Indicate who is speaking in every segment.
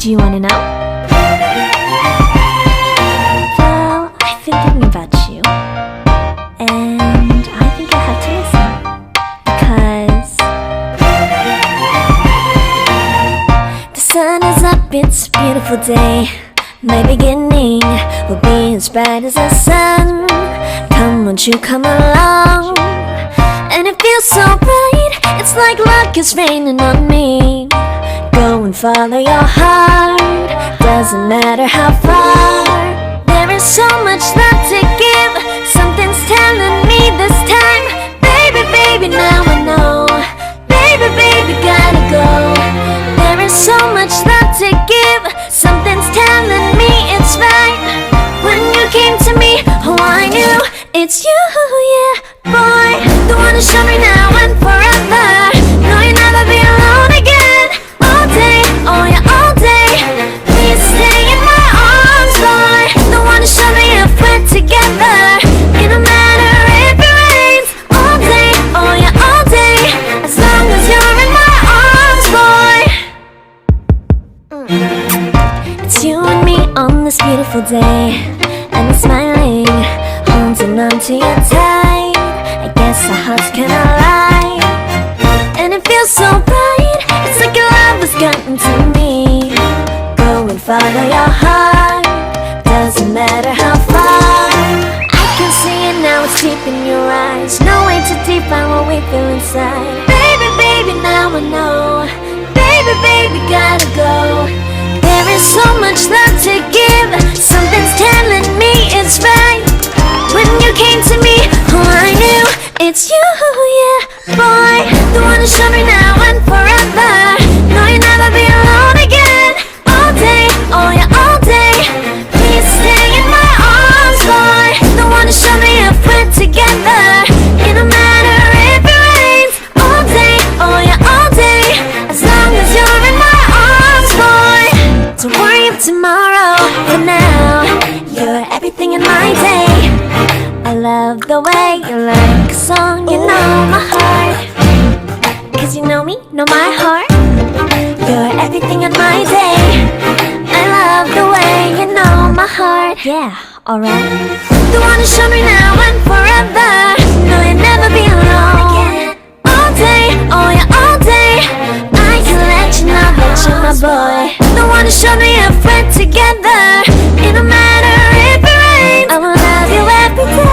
Speaker 1: Do you wanna know? Well, I've been thinking about you, and I think I have to listen, because the sun is up, it's a beautiful day. My beginning will be as bright as the sun. Come, won't you come along? And it feels so bright, it's like luck is raining on me. Go and follow your heart, doesn't matter how far. There is so much love to give, something's telling me this time. Baby, baby, now I know. Baby, baby, gotta go. There is so much love to give, something's telling me it's right. When you came to me, oh I knew it's you, yeah, boy. The one to show me now and forever. No, you'll never be alone again. All day, oh yeah, all day. Please stay in my arms, boy. The one to show me if we're together. It don't matter if it rains. All day, oh yeah, all day. As long as you're in my arms, boy. It's you and me on this beautiful day, and we're smiling, holding on to you tight. I guess our hearts cannot lie, and it feels so bright. It's like your love has gotten to me. Go and follow your heart, doesn't matter how far. I can see it now, it's deep in your eyes. No way to define what we feel inside. Baby, baby, now I know. Baby, baby, gotta go. There is so much love to give, something's telling me it's right. When you came to me, oh I knew it's you, yeah, boy. The one to show me now and forever. No, you'll never be alone again. All day, oh yeah, all day. Please stay in my arms, boy. The one to show me if we're together. It don't matter if it rains. All day, oh yeah, all day. As long as you're in my arms, boy. Don't worry of tomorrow, for now you're everything in my day. I love the way you like a song, you know my heart. Cause you know me, know my heart. You're everything in my day. I love the way you know my heart. Yeah, alright. The one to show me now and forever. No, you'll never be alone. All day, oh yeah, all day. I can let you know that you're my boy. The one to show me if we're together. It don't matter if it rains. I will love you every day.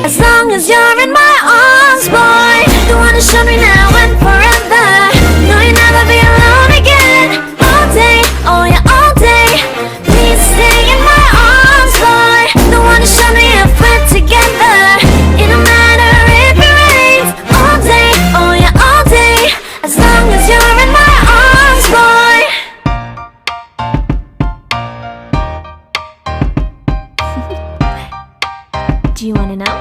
Speaker 1: As long as you're in my arms, boy. The one to show me now and forever. No, you'll never be alone again. All day, oh yeah, all day. Please stay in my arms, boy. The one to show me if we're together. It don't matter if it rains. All day, oh yeah, all day. As long as you're in my arms, boy. Do you wanna know?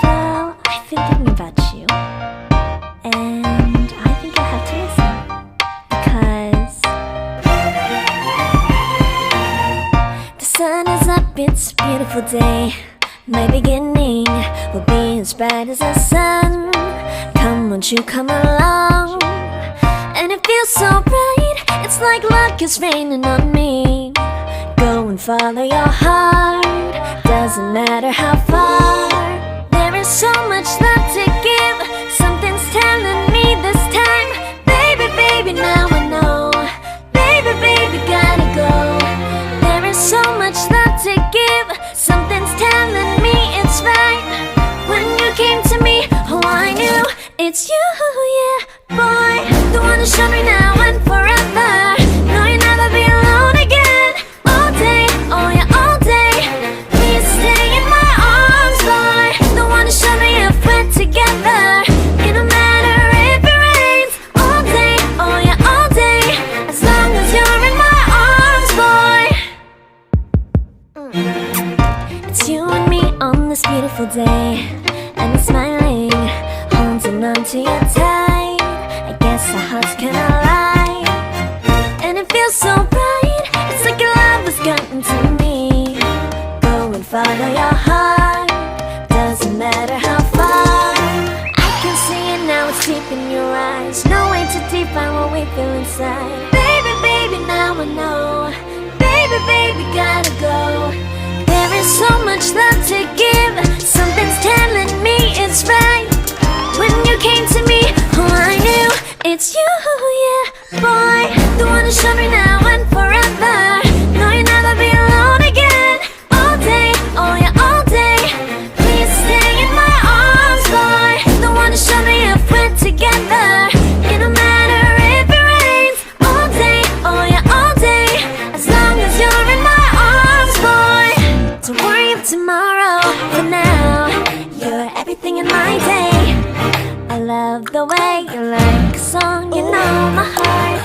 Speaker 1: Well, I've been thinking about you, and I think I have to listen, because the sun is up, it's a beautiful day. My beginning will be as bright as the sun. Come, won't you come along? And it feels so bright, it's like luck is raining on me. Go and follow your heart, doesn't matter how far. There is so much love to give, something's telling me this time. Baby, baby, now I know. Baby, baby, gotta go. There is so much love to give, something's telling me it's right. When you came to me, oh I knew it's you, yeah, boy. The one to show me now and forever. No, you'll never be alone again. All day, oh yeah, all day. Please stay in my arms, boy. The one to show me if we're together. It don't matter if it rains. All day, oh yeah, all day. As long as you're in my arms, boy. It's you and me on this beautiful day, and we're smiling, holding on to you tight. I guess our hearts cannot lie, and it feels so bright. It's like your love has gotten to me. Go and follow your heart, doesn't matter how far. I can see it now, it's deep in your eyes. No way to define what we we feel inside. Baby, baby, now I know. Baby, baby, gotta go. There is so much love to give. Something's telling me it's right. When you came to me, oh, I knew it's you, yeah, boy. The one to show me now and forever. No, you'll never be alone again. All day, oh yeah, all day. Please stay in my arms, boy. The one to show me if we're together. It don't matter if it rains. All day, oh yeah, all day. As long as you're in my arms, boy. Don't worry of tomorrow. For now, you're everything in my day. I love the way you like a song. You know my heart.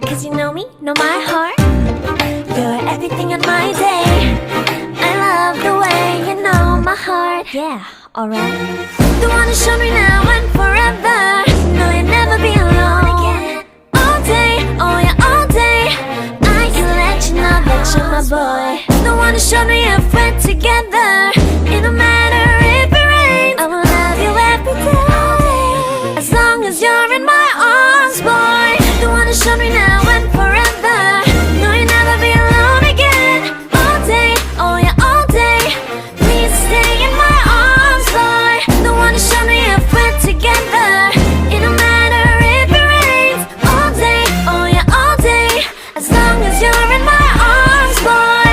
Speaker 1: Cause you know me, know my heart. You're everything in my day. I love the way you know my heart. Yeah, alright. The one to show me now and forever. No, you'll never be alone again. All day, oh yeah, all day. I can let you know that you're my boy. The one to show me if we're together. It don't matter if it rains. I will love you every day. As long as you're in my arms, boy. The one to show me now and forever. No, you'll never be alone again. All day, oh yeah, all day. Please stay in my arms, boy. The one to show me if we're together. It don't matter if it rains. All day, oh yeah, all day. As long as you're in my arms, boy.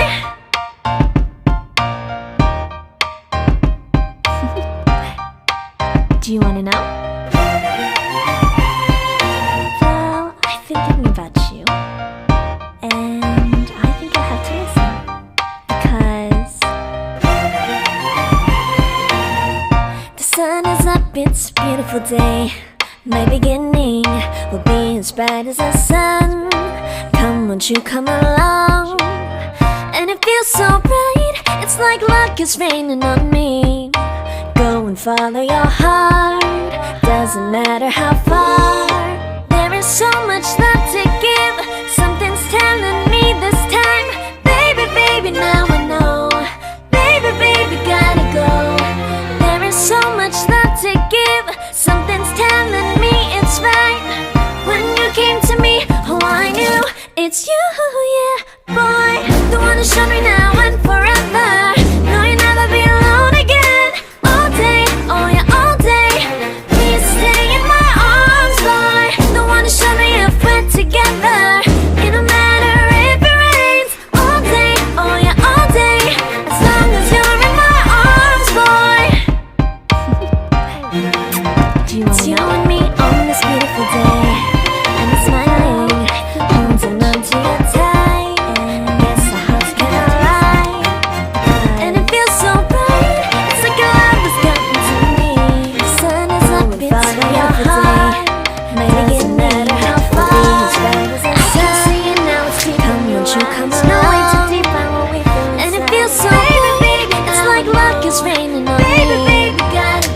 Speaker 1: Do you wanna know? Well, I've been thinking about you, and I think I'll have to listen. Because the sun is up, it's a beautiful day. My beginning will be as bright as the sun. Come, won't you come along? And it feels so bright, it's like luck is raining on me. Go and follow your heart. Doesn't matter how far. There is so much love to give. Something's telling me this time. Baby, baby, now I know. Baby, baby, gotta go. There is so much love to give. Something's telling me it's right. When you came to me, oh, I knew it's you, yeah, boy. The one to show me now and forever. No, you'll never be alone again. All day, oh yeah, all day. Please stay in my arms, boy. The one to show me if we're together. It don't matter if it rains. All day, oh yeah, all day. As long as you're in my arms, boy. Do you want you and me on this beautiful day? And I'm smiling, holding on to your tight. Yes, our hearts cannot lie. And it feels so bright. It's like your love has gotten to me. The sun is up, it's your heart. Doesn't matter how far. I can see it now, it's deep. Come, won't you come along? And it feels so bright. It's like luck is raining on me.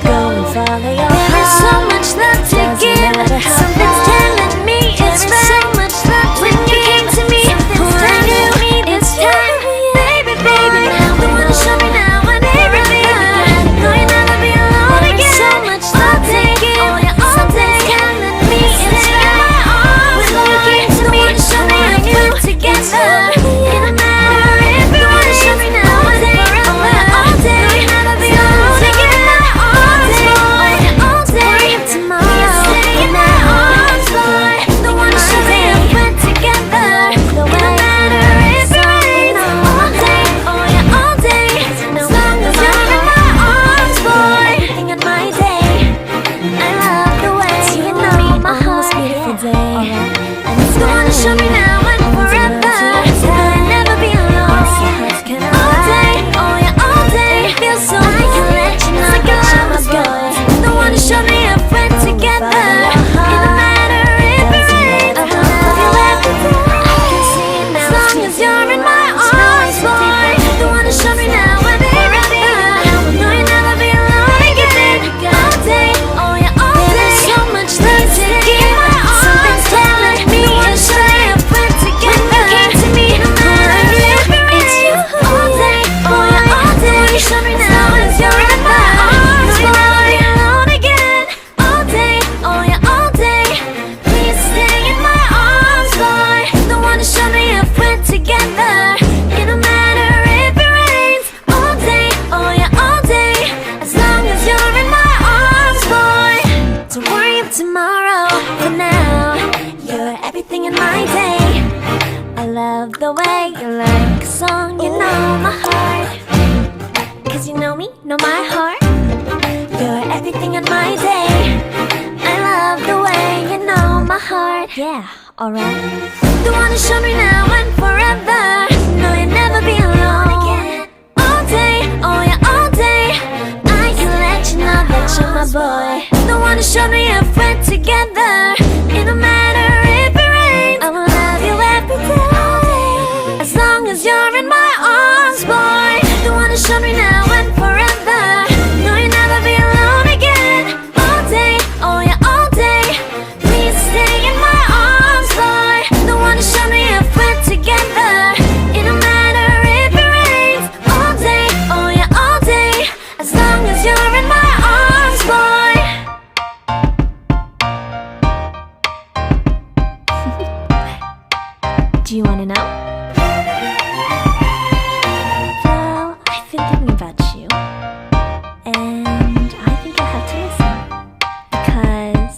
Speaker 1: Go and follow your heart. There is so much love to give. Something's telling me it's right. So much love when you came to me. Oh, I knew it's time. Baby, baby, the one to show me now and forever. No, you'll never be alone again. So much love to give. Oh yeah, all day. Telling me it's right. When you came to me, show me I knew together. It don't matter if you want to show me now and forever. All day, no, you'll never be alone again. the way you like a song, you know my heart. Cause you know me, know my heart. You're everything in my day. I love the way you know my heart. Yeah, alright. The one who showed me now and forever. No, you'll never be alone again. All day, oh yeah, all day. I can let you know that you're my boy. The one who showed me if we're together. It don't matter if it rains, I will love you every day. As long as you're in my arms, boy. The one who showed me now and forever. No, you'll never be alone again. All day, oh yeah, all day. Please stay in my arms, boy. The one who showed me if we're together. It don't matter if it rains. All day, oh yeah, all day. As long as you're in my arms, boy. Do you wanna know? Well, I've been thinking about you, and I think I have to listen. Because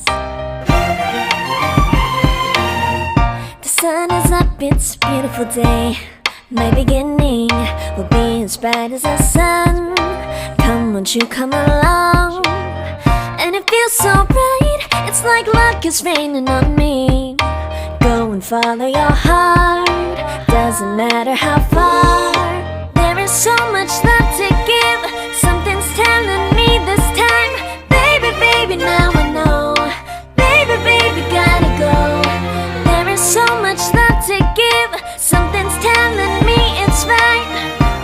Speaker 1: the sun is up, it's a beautiful day. My beginning will be as bright as the sun. Come, won't you come along? And it feels so bright, it's like luck is raining on me. Go and follow your heart, doesn't matter how far. There is so much love to give. Something's telling me this time. Baby, baby, now I know. Baby, baby, gotta go. There is so much love to give. Something's telling me it's right.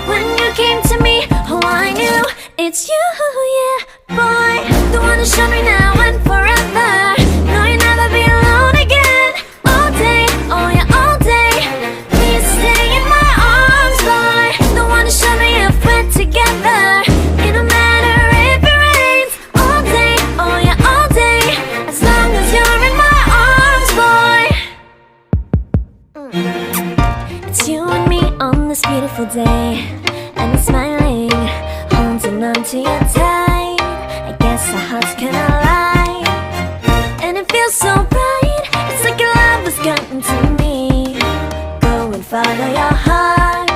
Speaker 1: When you came to me, oh, I knew it's you, yeah, boy. The one who showed me now and forever. No, you'll never be alone again. All day, oh yeah, all day. Please stay in my arms, boy. The one who showed me if we're together. It don't matter if it rains. All day, oh yeah, all day. As long as you're in my arms, boy. It's you and me on this beautiful day, and we're smiling, holding on to you tight. I guess our hearts can align, and it feels so bright. It's like your love has gotten to me. Go and follow your heart,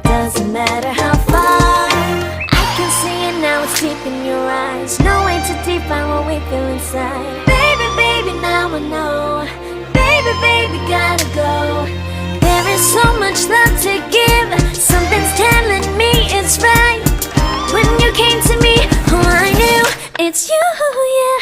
Speaker 1: doesn't matter how far. I can see it now, it's deep in your eyes. No way to define what we feel inside. Baby, baby, now I know. Baby, baby, gotta go. There is so much love to give. Something's telling me it's right. When you came to me, oh, I knew it's you, yeah.